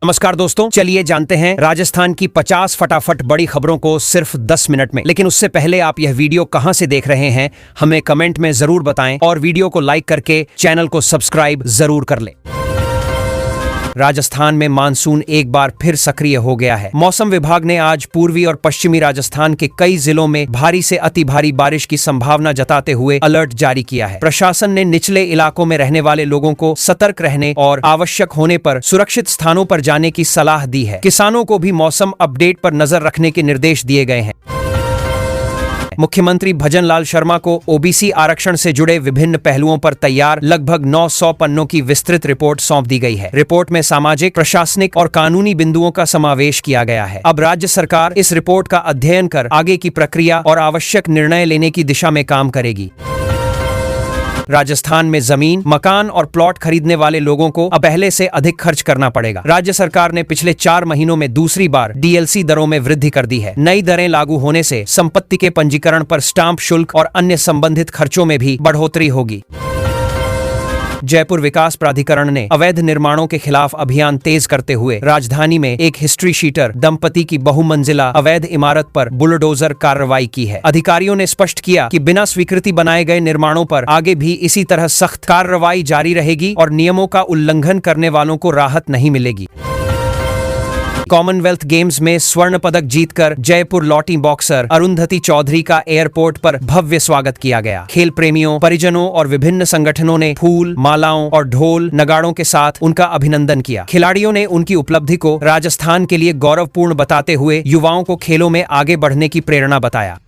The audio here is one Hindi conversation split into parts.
नमस्कार दोस्तों, चलिए जानते हैं राजस्थान की 50 फटाफट बड़ी खबरों को सिर्फ 10 मिनट में। लेकिन उससे पहले आप यह वीडियो कहां से देख रहे हैं हमें कमेंट में जरूर बताएं और वीडियो को लाइक करके चैनल को सब्सक्राइब जरूर कर लें। राजस्थान में मानसून एक बार फिर सक्रिय हो गया है। मौसम विभाग ने आज पूर्वी और पश्चिमी राजस्थान के कई जिलों में भारी से अति भारी बारिश की संभावना जताते हुए अलर्ट जारी किया है। प्रशासन ने निचले इलाकों में रहने वाले लोगों को सतर्क रहने और आवश्यक होने पर सुरक्षित स्थानों पर जाने की सलाह दी है। किसानों को भी मौसम अपडेट पर नजर रखने के निर्देश दिए गए हैं। मुख्यमंत्री भजन लाल शर्मा को ओबीसी आरक्षण से जुड़े विभिन्न पहलुओं पर तैयार लगभग 900 पन्नों की विस्तृत रिपोर्ट सौंप दी गई है। रिपोर्ट में सामाजिक, प्रशासनिक और कानूनी बिंदुओं का समावेश किया गया है। अब राज्य सरकार इस रिपोर्ट का अध्ययन कर आगे की प्रक्रिया और आवश्यक निर्णय लेने की दिशा में काम करेगी। राजस्थान में जमीन, मकान और प्लॉट खरीदने वाले लोगों को अब पहले से अधिक खर्च करना पड़ेगा। राज्य सरकार ने पिछले 4 महीनों में दूसरी बार डीएलसी दरों में वृद्धि कर दी है। नई दरें लागू होने से संपत्ति के पंजीकरण पर स्टाम्प शुल्क और अन्य संबंधित खर्चों में भी बढ़ोतरी होगी। जयपुर विकास प्राधिकरण ने अवैध निर्माणों के खिलाफ अभियान तेज करते हुए राजधानी में एक हिस्ट्री शीटर दंपति की बहुमंजिला अवैध इमारत पर बुलडोजर कार्रवाई की है। अधिकारियों ने स्पष्ट किया कि बिना स्वीकृति बनाए गए निर्माणों पर आगे भी इसी तरह सख्त कार्रवाई जारी रहेगी और नियमों का उल्लंघन करने वालों को राहत नहीं मिलेगी। कॉमनवेल्थ गेम्स में स्वर्ण पदक जीतकर जयपुर लौटी बॉक्सर अरुंधति चौधरी का एयरपोर्ट पर भव्य स्वागत किया गया। खेल प्रेमियों, परिजनों और विभिन्न संगठनों ने फूल, मालाओं और ढोल नगाड़ों के साथ उनका अभिनंदन किया। खिलाड़ियों ने उनकी उपलब्धि को राजस्थान के लिए गौरवपूर्ण बताते हुए युवाओं को खेलों में आगे बढ़ने की प्रेरणा बताया।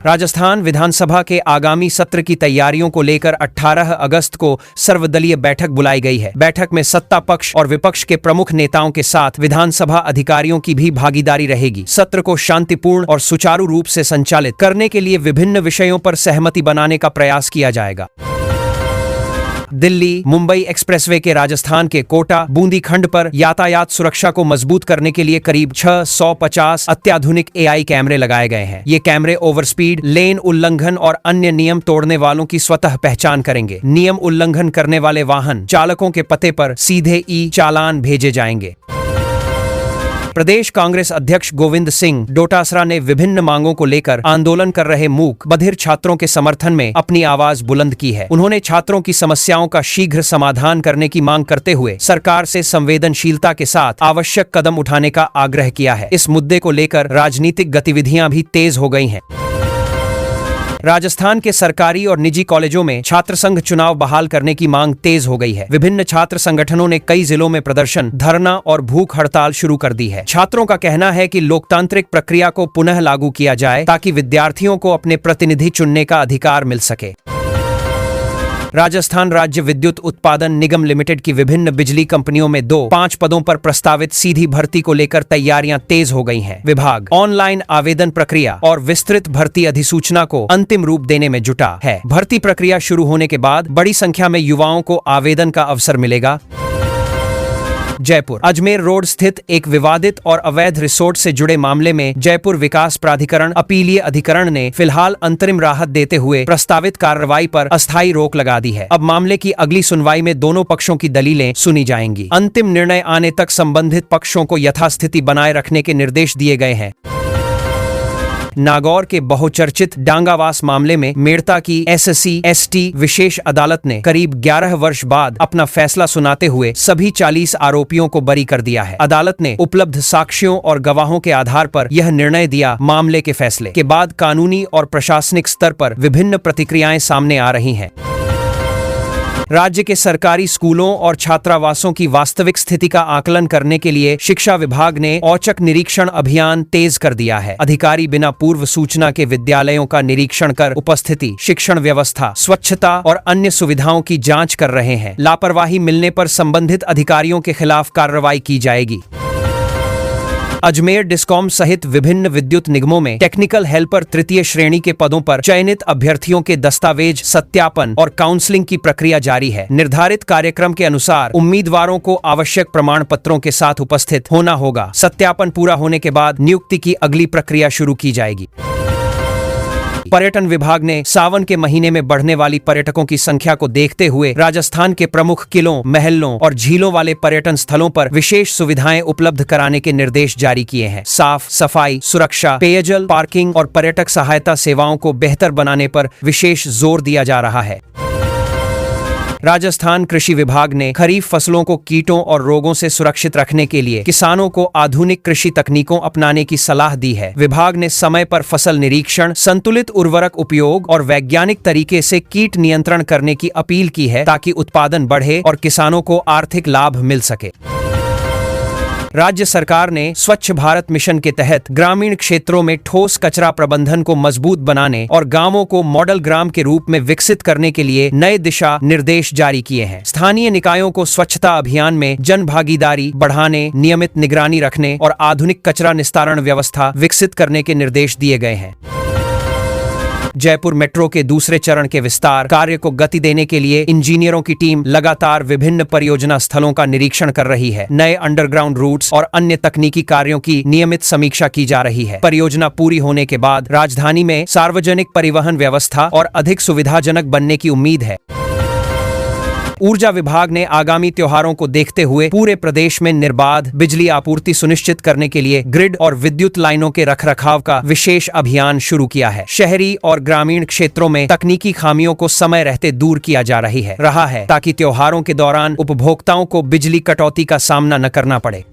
राजस्थान विधानसभा के आगामी सत्र की तैयारियों को लेकर 18 अगस्त को सर्वदलीय बैठक बुलाई गई है। बैठक में सत्ता पक्ष और विपक्ष के प्रमुख नेताओं के साथ विधानसभा अधिकारियों की भी भागीदारी रहेगी। सत्र को शांतिपूर्ण और सुचारू रूप से संचालित करने के लिए विभिन्न विषयों पर सहमति बनाने का प्रयास किया जाएगा। दिल्ली मुंबई एक्सप्रेसवे के राजस्थान के कोटा बूंदी खंड पर यातायात सुरक्षा को मजबूत करने के लिए करीब 650 अत्याधुनिक एआई कैमरे लगाए गए हैं। ये कैमरे ओवर स्पीड, लेन उल्लंघन और अन्य नियम तोड़ने वालों की स्वतः पहचान करेंगे। नियम उल्लंघन करने वाले वाहन चालकों के पते पर सीधे चालान भेजे जाएंगे। प्रदेश कांग्रेस अध्यक्ष गोविंद सिंह डोटासरा ने विभिन्न मांगों को लेकर आंदोलन कर रहे मूक बधिर छात्रों के समर्थन में अपनी आवाज बुलंद की है। उन्होंने छात्रों की समस्याओं का शीघ्र समाधान करने की मांग करते हुए सरकार से संवेदनशीलता के साथ आवश्यक कदम उठाने का आग्रह किया है। इस मुद्दे को लेकर राजनीतिक गतिविधियां भी तेज हो गई हैं। राजस्थान के सरकारी और निजी कॉलेजों में छात्र संघ चुनाव बहाल करने की मांग तेज हो गई है। विभिन्न छात्र संगठनों ने कई जिलों में प्रदर्शन, धरना और भूख हड़ताल शुरू कर दी है। छात्रों का कहना है कि लोकतांत्रिक प्रक्रिया को पुनः लागू किया जाए ताकि विद्यार्थियों को अपने प्रतिनिधि चुनने का अधिकार मिल सके। राजस्थान राज्य विद्युत उत्पादन निगम लिमिटेड की विभिन्न बिजली कंपनियों में 5 पदों पर प्रस्तावित सीधी भर्ती को लेकर तैयारियां तेज हो गई हैं। विभाग ऑनलाइन आवेदन प्रक्रिया और विस्तृत भर्ती अधिसूचना को अंतिम रूप देने में जुटा है। भर्ती प्रक्रिया शुरू होने के बाद बड़ी संख्या में युवाओं को आवेदन का अवसर मिलेगा। जयपुर अजमेर रोड स्थित एक विवादित और अवैध रिसोर्ट से जुड़े मामले में जयपुर विकास प्राधिकरण अपीलीय अधिकरण ने फिलहाल अंतरिम राहत देते हुए प्रस्तावित कार्रवाई पर अस्थायी रोक लगा दी है। अब मामले की अगली सुनवाई में दोनों पक्षों की दलीलें सुनी जाएंगी। अंतिम निर्णय आने तक संबंधित पक्षों को यथास्थिति बनाए रखने के निर्देश दिए गए हैं। नागौर के बहुचर्चित डांगावास मामले में मेड़ता की SC/ST विशेष अदालत ने करीब 11 वर्ष बाद अपना फैसला सुनाते हुए सभी 40 आरोपियों को बरी कर दिया है। अदालत ने उपलब्ध साक्ष्यों और गवाहों के आधार पर यह निर्णय दिया। मामले के फैसले के बाद कानूनी और प्रशासनिक स्तर पर विभिन्न प्रतिक्रियाएं सामने आ रही हैं। राज्य के सरकारी स्कूलों और छात्रावासों की वास्तविक स्थिति का आकलन करने के लिए शिक्षा विभाग ने औचक निरीक्षण अभियान तेज कर दिया है। अधिकारी बिना पूर्व सूचना के विद्यालयों का निरीक्षण कर उपस्थिति, शिक्षण व्यवस्था, स्वच्छता और अन्य सुविधाओं की जांच कर रहे हैं। लापरवाही मिलने पर संबंधित अधिकारियों के खिलाफ कार्रवाई की जाएगी। अजमेर डिस्कॉम सहित विभिन्न विद्युत निगमों में टेक्निकल हेल्पर 3य श्रेणी के पदों पर चयनित अभ्यर्थियों के दस्तावेज सत्यापन और काउंसलिंग की प्रक्रिया जारी है। निर्धारित कार्यक्रम के अनुसार उम्मीदवारों को आवश्यक प्रमाण पत्रों के साथ उपस्थित होना होगा। सत्यापन पूरा होने के बाद नियुक्ति की अगली प्रक्रिया शुरू की जाएगी। पर्यटन विभाग ने सावन के महीने में बढ़ने वाली पर्यटकों की संख्या को देखते हुए राजस्थान के प्रमुख किलों, महलों और झीलों वाले पर्यटन स्थलों पर विशेष सुविधाएं उपलब्ध कराने के निर्देश जारी किए हैं। साफ सफाई, सुरक्षा, पेयजल, पार्किंग और पर्यटक सहायता सेवाओं को बेहतर बनाने पर विशेष जोर दिया जा रहा है। राजस्थान कृषि विभाग ने खरीफ फसलों को कीटों और रोगों से सुरक्षित रखने के लिए किसानों को आधुनिक कृषि तकनीकों अपनाने की सलाह दी है। विभाग ने समय पर फसल निरीक्षण, संतुलित उर्वरक उपयोग और वैज्ञानिक तरीके से कीट नियंत्रण करने की अपील की है ताकि उत्पादन बढ़े और किसानों को आर्थिक लाभ मिल सके। राज्य सरकार ने स्वच्छ भारत मिशन के तहत ग्रामीण क्षेत्रों में ठोस कचरा प्रबंधन को मजबूत बनाने और गांवों को मॉडल ग्राम के रूप में विकसित करने के लिए नए दिशा निर्देश जारी किए हैं। स्थानीय निकायों को स्वच्छता अभियान में जन भागीदारी बढ़ाने, नियमित निगरानी रखने और आधुनिक कचरा निस्तारण व्यवस्था विकसित करने के निर्देश दिए गए हैं। जयपुर मेट्रो के दूसरे चरण के विस्तार कार्य को गति देने के लिए इंजीनियरों की टीम लगातार विभिन्न परियोजना स्थलों का निरीक्षण कर रही है। नए अंडरग्राउंड रूट्स और अन्य तकनीकी कार्यों की नियमित समीक्षा की जा रही है। परियोजना पूरी होने के बाद राजधानी में सार्वजनिक परिवहन व्यवस्था और अधिक सुविधाजनक बनने की उम्मीद है। ऊर्जा विभाग ने आगामी त्योहारों को देखते हुए पूरे प्रदेश में निर्बाध बिजली आपूर्ति सुनिश्चित करने के लिए ग्रिड और विद्युत लाइनों के रखरखाव का विशेष अभियान शुरू किया है। शहरी और ग्रामीण क्षेत्रों में तकनीकी खामियों को समय रहते दूर किया जा रहा है ताकि त्योहारों के दौरान उपभोक्ताओं को बिजली कटौती का सामना न करना पड़े।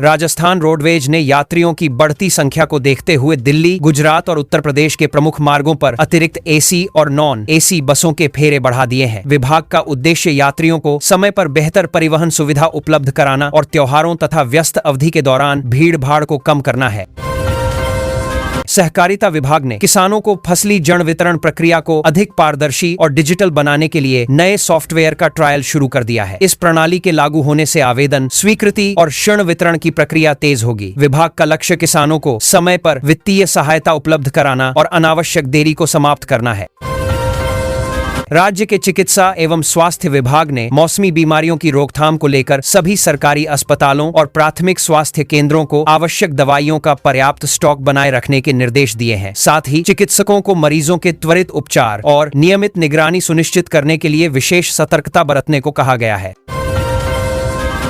राजस्थान रोडवेज ने यात्रियों की बढ़ती संख्या को देखते हुए दिल्ली, गुजरात और उत्तर प्रदेश के प्रमुख मार्गों पर अतिरिक्त एसी और नॉन एसी बसों के फेरे बढ़ा दिए हैं। विभाग का उद्देश्य यात्रियों को समय पर बेहतर परिवहन सुविधा उपलब्ध कराना और त्योहारों तथा व्यस्त अवधि के दौरान भीड़ भाड़ को कम करना है। सहकारिता विभाग ने किसानों को फसली जन वितरण प्रक्रिया को अधिक पारदर्शी और डिजिटल बनाने के लिए नए सॉफ्टवेयर का ट्रायल शुरू कर दिया है। इस प्रणाली के लागू होने से आवेदन, स्वीकृति और ऋण वितरण की प्रक्रिया तेज होगी। विभाग का लक्ष्य किसानों को समय पर वित्तीय सहायता उपलब्ध कराना और अनावश्यक देरी को समाप्त करना है। राज्य के चिकित्सा एवं स्वास्थ्य विभाग ने मौसमी बीमारियों की रोकथाम को लेकर सभी सरकारी अस्पतालों और प्राथमिक स्वास्थ्य केंद्रों को आवश्यक दवाइयों का पर्याप्त स्टॉक बनाए रखने के निर्देश दिए हैं। साथ ही चिकित्सकों को मरीजों के त्वरित उपचार और नियमित निगरानी सुनिश्चित करने के लिए विशेष सतर्कता बरतने को कहा गया है।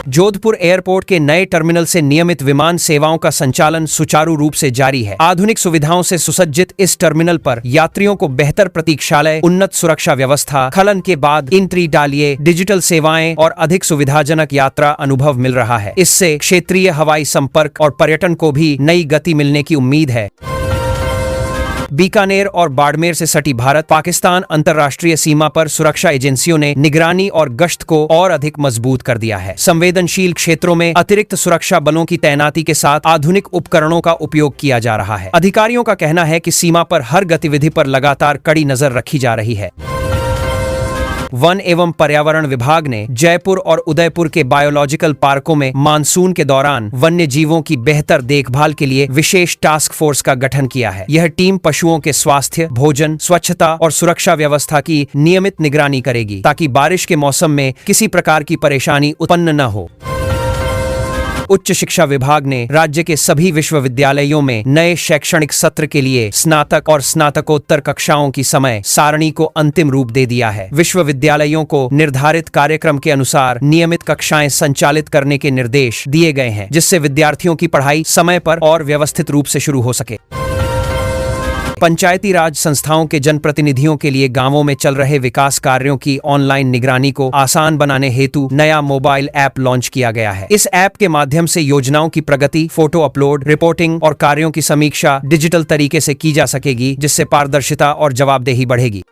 जोधपुर एयरपोर्ट के नए टर्मिनल से नियमित विमान सेवाओं का संचालन सुचारू रूप से जारी है। आधुनिक सुविधाओं से सुसज्जित इस टर्मिनल पर यात्रियों को बेहतर प्रतीक्षालय, उन्नत सुरक्षा व्यवस्था, खलन के बाद एंट्री डालिए, डिजिटल सेवाएं और अधिक सुविधाजनक यात्रा अनुभव मिल रहा है। इससे क्षेत्रीय हवाई संपर्क और पर्यटन को भी नई गति मिलने की उम्मीद है। बीकानेर और बाड़मेर से सटी भारत पाकिस्तान अंतर्राष्ट्रीय सीमा पर सुरक्षा एजेंसियों ने निगरानी और गश्त को और अधिक मजबूत कर दिया है। संवेदनशील क्षेत्रों में अतिरिक्त सुरक्षा बलों की तैनाती के साथ आधुनिक उपकरणों का उपयोग किया जा रहा है। अधिकारियों का कहना है कि सीमा पर हर गतिविधि पर लगातार कड़ी नजर रखी जा रही है। वन एवं पर्यावरण विभाग ने जयपुर और उदयपुर के बायोलॉजिकल पार्कों में मानसून के दौरान वन्य जीवों की बेहतर देखभाल के लिए विशेष टास्क फोर्स का गठन किया है। यह टीम पशुओं के स्वास्थ्य, भोजन, स्वच्छता और सुरक्षा व्यवस्था की नियमित निगरानी करेगी ताकि बारिश के मौसम में किसी प्रकार की परेशानी उत्पन्न न हो। उच्च शिक्षा विभाग ने राज्य के सभी विश्वविद्यालयों में नए शैक्षणिक सत्र के लिए स्नातक और स्नातकोत्तर कक्षाओं की समय सारणी को अंतिम रूप दे दिया है। विश्वविद्यालयों को निर्धारित कार्यक्रम के अनुसार नियमित कक्षाएं संचालित करने के निर्देश दिए गए हैं, जिससे विद्यार्थियों की पढ़ाई समय पर और व्यवस्थित रूप से शुरू हो सके। पंचायती राज संस्थाओं के जनप्रतिनिधियों के लिए गांवों में चल रहे विकास कार्यों की ऑनलाइन निगरानी को आसान बनाने हेतु नया मोबाइल ऐप लॉन्च किया गया है। इस ऐप के माध्यम से योजनाओं की प्रगति, फोटो अपलोड, रिपोर्टिंग और कार्यों की समीक्षा डिजिटल तरीके से की जा सकेगी, जिससे पारदर्शिता और जवाबदेही बढ़ेगी।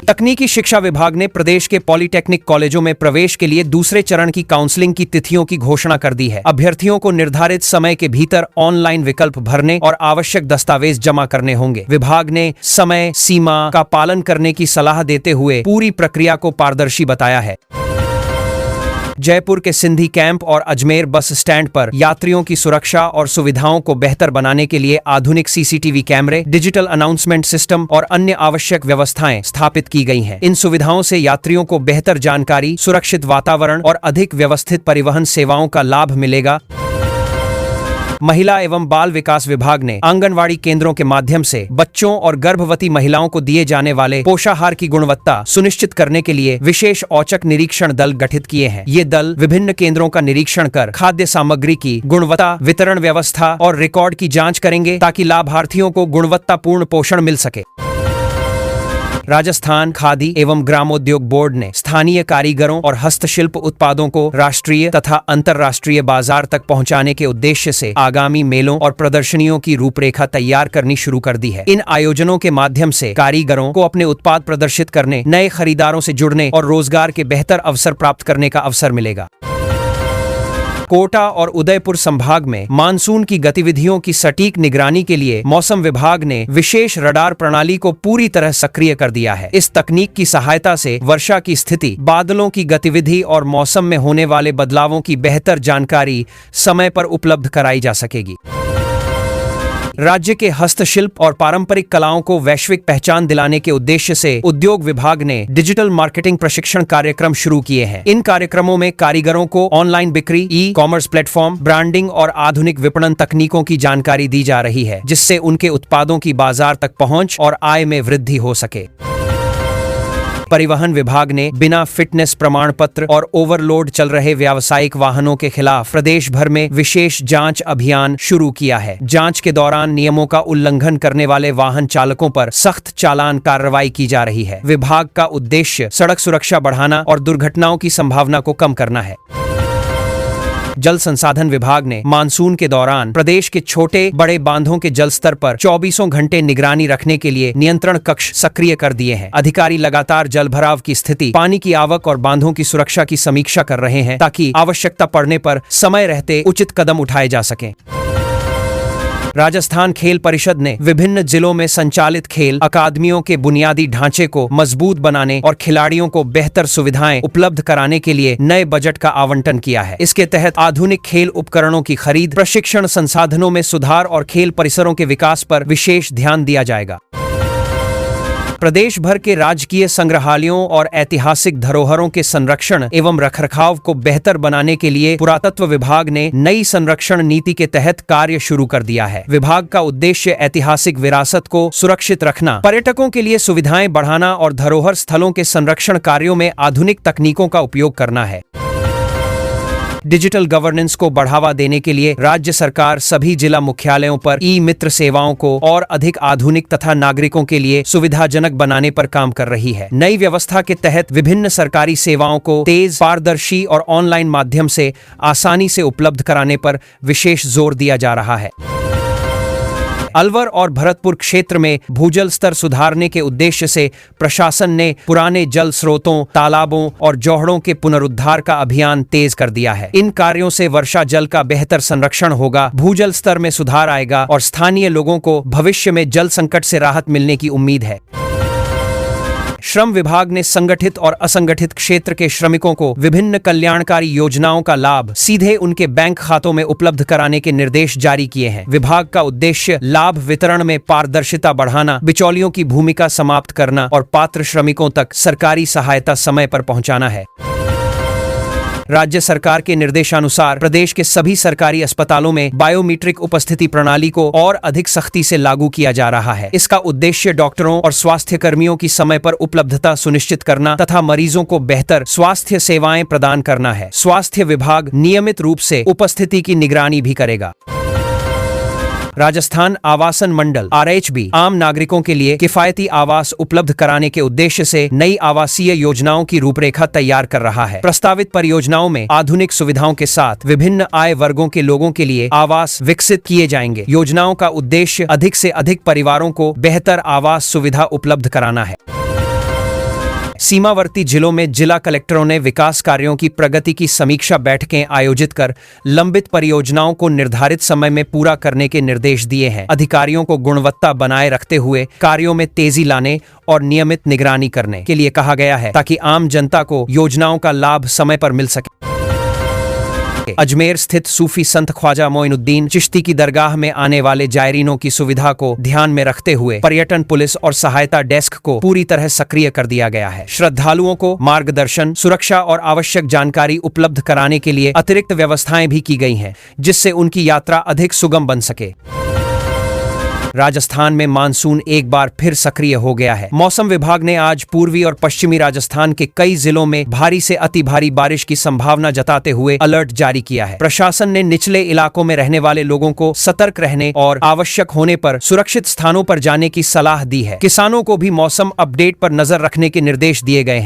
तकनीकी शिक्षा विभाग ने प्रदेश के पॉलिटेक्निक कॉलेजों में प्रवेश के लिए दूसरे चरण की काउंसलिंग की तिथियों की घोषणा कर दी है। अभ्यर्थियों को निर्धारित समय के भीतर ऑनलाइन विकल्प भरने और आवश्यक दस्तावेज जमा करने होंगे। विभाग ने समय सीमा का पालन करने की सलाह देते हुए पूरी प्रक्रिया को पारदर्शी बताया है। जयपुर के सिंधी कैंप और अजमेर बस स्टैंड पर यात्रियों की सुरक्षा और सुविधाओं को बेहतर बनाने के लिए आधुनिक सीसीटीवी कैमरे, डिजिटल अनाउंसमेंट सिस्टम और अन्य आवश्यक व्यवस्थाएं स्थापित की गई हैं। इन सुविधाओं से यात्रियों को बेहतर जानकारी, सुरक्षित वातावरण और अधिक व्यवस्थित परिवहन सेवाओं का लाभ मिलेगा। महिला एवं बाल विकास विभाग ने आंगनवाड़ी केंद्रों के माध्यम से बच्चों और गर्भवती महिलाओं को दिए जाने वाले पोषाहार की गुणवत्ता सुनिश्चित करने के लिए विशेष औचक निरीक्षण दल गठित किए हैं। ये दल विभिन्न केंद्रों का निरीक्षण कर खाद्य सामग्री की गुणवत्ता, वितरण व्यवस्था और रिकॉर्ड की जांच करेंगे ताकि लाभार्थियों को गुणवत्तापूर्ण पोषण मिल सके। राजस्थान खादी एवं ग्रामोद्योग बोर्ड ने स्थानीय कारीगरों और हस्तशिल्प उत्पादों को राष्ट्रीय तथा अंतर्राष्ट्रीय बाजार तक पहुंचाने के उद्देश्य से आगामी मेलों और प्रदर्शनियों की रूपरेखा तैयार करनी शुरू कर दी है। इन आयोजनों के माध्यम से कारीगरों को अपने उत्पाद प्रदर्शित करने, नए खरीदारों से जुड़ने और रोजगार के बेहतर अवसर प्राप्त करने का अवसर मिलेगा। कोटा और उदयपुर संभाग में मानसून की गतिविधियों की सटीक निगरानी के लिए मौसम विभाग ने विशेष रडार प्रणाली को पूरी तरह सक्रिय कर दिया है। इस तकनीक की सहायता से वर्षा की स्थिति, बादलों की गतिविधि और मौसम में होने वाले बदलावों की बेहतर जानकारी समय पर उपलब्ध कराई जा सकेगी। राज्य के हस्तशिल्प और पारंपरिक कलाओं को वैश्विक पहचान दिलाने के उद्देश्य से उद्योग विभाग ने डिजिटल मार्केटिंग प्रशिक्षण कार्यक्रम शुरू किए हैं। इन कार्यक्रमों में कारीगरों को ऑनलाइन बिक्री, ई-कॉमर्स प्लेटफॉर्म, ब्रांडिंग और आधुनिक विपणन तकनीकों की जानकारी दी जा रही है, जिससे उनके उत्पादों की बाजार तक पहुंच और आय में वृद्धि हो सके। परिवहन विभाग ने बिना फिटनेस प्रमाण पत्र और ओवरलोड चल रहे व्यावसायिक वाहनों के खिलाफ प्रदेश भर में विशेष जांच अभियान शुरू किया है। जांच के दौरान नियमों का उल्लंघन करने वाले वाहन चालकों पर सख्त चालान कार्रवाई की जा रही है। विभाग का उद्देश्य सड़क सुरक्षा बढ़ाना और दुर्घटनाओं की संभावना को कम करना है। जल संसाधन विभाग ने मानसून के दौरान प्रदेश के छोटे बड़े बांधों के जल स्तर पर 24 घंटे निगरानी रखने के लिए नियंत्रण कक्ष सक्रिय कर दिए हैं। अधिकारी लगातार जल भराव की स्थिति, पानी की आवक और बांधों की सुरक्षा की समीक्षा कर रहे हैं ताकि आवश्यकता पड़ने पर समय रहते उचित कदम उठाए जा सकें। राजस्थान खेल परिषद ने विभिन्न जिलों में संचालित खेल अकादमियों के बुनियादी ढांचे को मजबूत बनाने और खिलाड़ियों को बेहतर सुविधाएं उपलब्ध कराने के लिए नए बजट का आवंटन किया है। इसके तहत आधुनिक खेल उपकरणों की खरीद, प्रशिक्षण संसाधनों में सुधार और खेल परिसरों के विकास पर विशेष ध्यान दिया जाएगा। प्रदेश भर के राजकीय संग्रहालयों और ऐतिहासिक धरोहरों के संरक्षण एवं रखरखाव को बेहतर बनाने के लिए पुरातत्व विभाग ने नई संरक्षण नीति के तहत कार्य शुरू कर दिया है। विभाग का उद्देश्य ऐतिहासिक विरासत को सुरक्षित रखना, पर्यटकों के लिए सुविधाएं बढ़ाना और धरोहर स्थलों के संरक्षण कार्यों में आधुनिक तकनीकों का उपयोग करना है। डिजिटल गवर्नेंस को बढ़ावा देने के लिए राज्य सरकार सभी जिला मुख्यालयों पर ई-मित्र सेवाओं को और अधिक आधुनिक तथा नागरिकों के लिए सुविधाजनक बनाने पर काम कर रही है। नई व्यवस्था के तहत विभिन्न सरकारी सेवाओं को तेज, पारदर्शी और ऑनलाइन माध्यम से आसानी से उपलब्ध कराने पर विशेष जोर दिया जा रहा है। अलवर और भरतपुर क्षेत्र में भूजल स्तर सुधारने के उद्देश्य से प्रशासन ने पुराने जल स्रोतों, तालाबों और जोहड़ों के पुनरुद्धार का अभियान तेज कर दिया है। इन कार्यों से वर्षा जल का बेहतर संरक्षण होगा, भूजल स्तर में सुधार आएगा और स्थानीय लोगों को भविष्य में जल संकट से राहत मिलने की उम्मीद है। श्रम विभाग ने संगठित और असंगठित क्षेत्र के श्रमिकों को विभिन्न कल्याणकारी योजनाओं का लाभ सीधे उनके बैंक खातों में उपलब्ध कराने के निर्देश जारी किए हैं। विभाग का उद्देश्य लाभ वितरण में पारदर्शिता बढ़ाना, बिचौलियों की भूमिका समाप्त करना और पात्र श्रमिकों तक सरकारी सहायता समय पर पहुंचाना है। राज्य सरकार के निर्देशानुसार प्रदेश के सभी सरकारी अस्पतालों में बायोमीट्रिक उपस्थिति प्रणाली को और अधिक सख्ती से लागू किया जा रहा है। इसका उद्देश्य डॉक्टरों और स्वास्थ्य कर्मियों की समय पर उपलब्धता सुनिश्चित करना तथा मरीजों को बेहतर स्वास्थ्य सेवाएं प्रदान करना है। स्वास्थ्य विभाग नियमित रूप से उपस्थिति की निगरानी भी करेगा। राजस्थान आवासन मंडल RHB आम नागरिकों के लिए किफायती आवास उपलब्ध कराने के उद्देश्य से नई आवासीय योजनाओं की रूपरेखा तैयार कर रहा है। प्रस्तावित परियोजनाओं में आधुनिक सुविधाओं के साथ विभिन्न आय वर्गों के लोगों के लिए आवास विकसित किए जाएंगे। योजनाओं का उद्देश्य अधिक से अधिक परिवारों को बेहतर आवास सुविधा उपलब्ध कराना है। सीमावर्ती जिलों में जिला कलेक्टरों ने विकास कार्यों की प्रगति की समीक्षा बैठकें आयोजित कर लंबित परियोजनाओं को निर्धारित समय में पूरा करने के निर्देश दिए हैं। अधिकारियों को गुणवत्ता बनाए रखते हुए कार्यों में तेजी लाने और नियमित निगरानी करने के लिए कहा गया है ताकि आम जनता को योजनाओं का लाभ समय पर मिल सके। अजमेर स्थित सूफी संत ख्वाजा मोइनुद्दीन चिश्ती की दरगाह में आने वाले जायरीनों की सुविधा को ध्यान में रखते हुए पर्यटन पुलिस और सहायता डेस्क को पूरी तरह सक्रिय कर दिया गया है। श्रद्धालुओं को मार्गदर्शन, सुरक्षा और आवश्यक जानकारी उपलब्ध कराने के लिए अतिरिक्त व्यवस्थाएं भी की गई हैं, जिससे उनकी यात्रा अधिक सुगम बन सके। राजस्थान में मानसून एक बार फिर सक्रिय हो गया है। मौसम विभाग ने आज पूर्वी और पश्चिमी राजस्थान के कई जिलों में भारी से अति भारी बारिश की संभावना जताते हुए अलर्ट जारी किया है। प्रशासन ने निचले इलाकों में रहने वाले लोगों को सतर्क रहने और आवश्यक होने पर सुरक्षित स्थानों पर जाने की सलाह दी है। किसानों को भी मौसम अपडेट पर नजर रखने के निर्देश दिए गए हैं।